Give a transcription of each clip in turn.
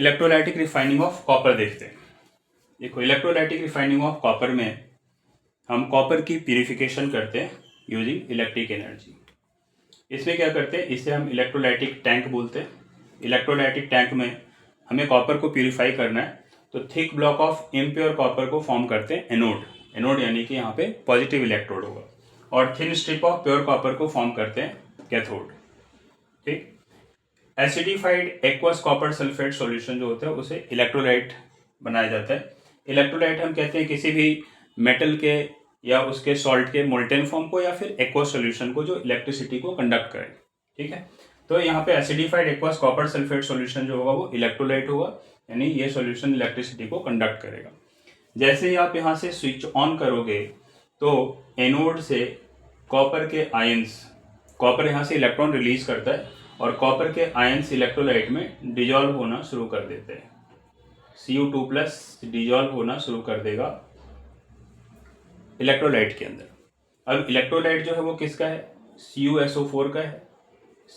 Electrolytic refining of copper देखते हैं। देखो, इलेक्ट्रोलाइटिक रिफाइनिंग ऑफ कॉपर में हम कॉपर की प्यूरिफिकेशन करते हैं यूजिंग इलेक्ट्रिक एनर्जी। इसमें क्या करते हैं, इसे हम इलेक्ट्रोलाइटिक टैंक बोलते हैं। इलेक्ट्रोलाइटिक टैंक में हमें कॉपर को प्यूरिफाई करना है, तो thick block of impure copper को फॉर्म करते हैं एनोड। एनोड यानी कि यहाँ पे पॉजिटिव इलेक्ट्रोड होगा, और thin strip of pure copper को फॉर्म करते हैं कैथोड। ठीक। Acidified aqueous copper sulphate solution जो होता है उसे इलेक्ट्रोलाइट बनाया जाता है। इलेक्ट्रोलाइट हम कहते हैं किसी भी मेटल के या उसके सॉल्ट के मोल्टेन फॉर्म को या फिर एक्वस सॉल्यूशन को जो इलेक्ट्रिसिटी को कंडक्ट करे। ठीक है, तो यहाँ पे acidified aqueous copper sulphate solution जो होगा वो इलेक्ट्रोलाइट होगा, यानी ये सॉल्यूशन इलेक्ट्रिसिटी को कंडक्ट करेगा। जैसे ही आप यहाँ से स्विच ऑन करोगे तो एनोड से कॉपर के आयंस, कॉपर यहाँ से इलेक्ट्रॉन रिलीज करता है और कॉपर के आयंस इलेक्ट्रोलाइट में डिजॉल्व होना शुरू कर देते हैं। Cu2+ डिजॉल्व होना शुरू कर देगा इलेक्ट्रोलाइट के अंदर। अब इलेक्ट्रोलाइट जो है वो किसका है, CuSO4 का है।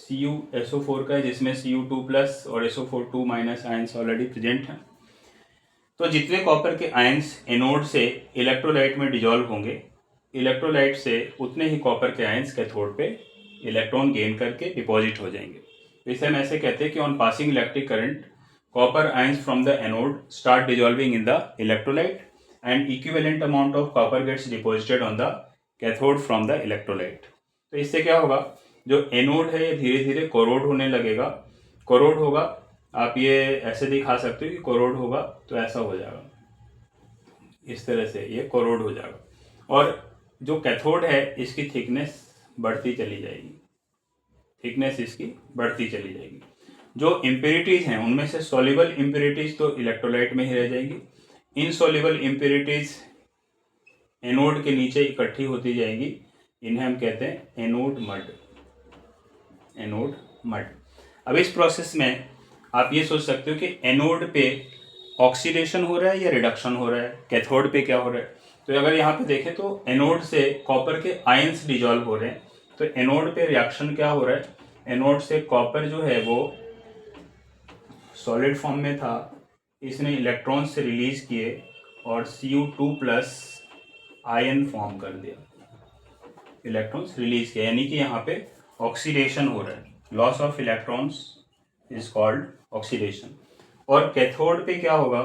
CuSO4 का है, जिसमें Cu2+ और SO4 2- आयंस ऑलरेडी प्रेजेंट हैं। तो जितने कॉपर के आयंस एनोड से इलेक्ट्रोलाइट में डिजॉल्व होंगे, इलेक्ट्रोलाइट से उतने ही कॉपर के आयंस कैथोड पे इलेक्ट्रॉन गेन करके डिपॉजिट हो जाएंगे। तो इसे हम ऐसे कहते हैं कि on passing electric current copper ions from the anode start dissolving in the electrolyte and equivalent amount of copper gets deposited on the cathode from the electrolyte। तो इससे क्या होगा, जो एनोड है ये धीरे धीरे कोरोड होने लगेगा। कोरोड होगा, आप ये ऐसे दिखा सकते हो कि कोरोड होगा तो ऐसा हो जाएगा, इस तरह से ये कोरोड हो जाएगा। और जो कैथोड है इसकी थिकनेस बढ़ती चली जाएगी, थिकनेस इसकी बढ़ती चली जाएगी। जो इम्प्योरिटीज हैं उनमें से सॉल्युबल इम्प्योरिटीज तो इलेक्ट्रोलाइट में ही रह जाएंगी, इनसॉल्युबल इम्प्योरिटीज एनोड के नीचे इकट्ठी होती जाएंगी। इन्हें हम कहते हैं एनोड मड, एनोड मड। अब इस प्रोसेस में आप ये सोच सकते हो कि एनोड पे ऑक्सीडेशन हो रहा है या रिडक्शन हो रहा है, कैथोड पे क्या हो रहा है। तो अगर यहाँ पे देखें तो एनोड से कॉपर के आयंस डिजॉल्व हो रहे हैं, तो एनोड पे रिएक्शन क्या हो रहा है, एनोड से कॉपर जो है वो सॉलिड फॉर्म में था, इसने इलेक्ट्रॉन से रिलीज किए और Cu2+ आयन फॉर्म कर दिया, इलेक्ट्रॉन्स रिलीज किया, यानी कि यहाँ पे ऑक्सीडेशन हो रहा है। Loss of electrons is called oxidation. और कैथोड पे क्या होगा,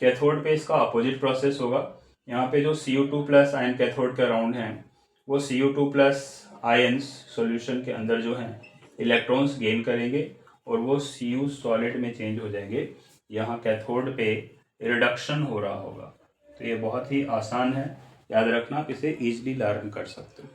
कैथोड पे इसका अपोजिट प्रोसेस होगा। यहाँ पे जो Cu2+ आयन कैथोड के अराउंड हैं, वो Cu2+ आयन्स सॉल्यूशन के अंदर जो हैं इलेक्ट्रॉन्स गेन करेंगे और वो Cu सॉलिड में चेंज हो जाएंगे। यहाँ कैथोड पे रिडक्शन हो रहा होगा। तो ये बहुत ही आसान है, याद रखना, आप इसे ईजिली लर्न कर सकते हो।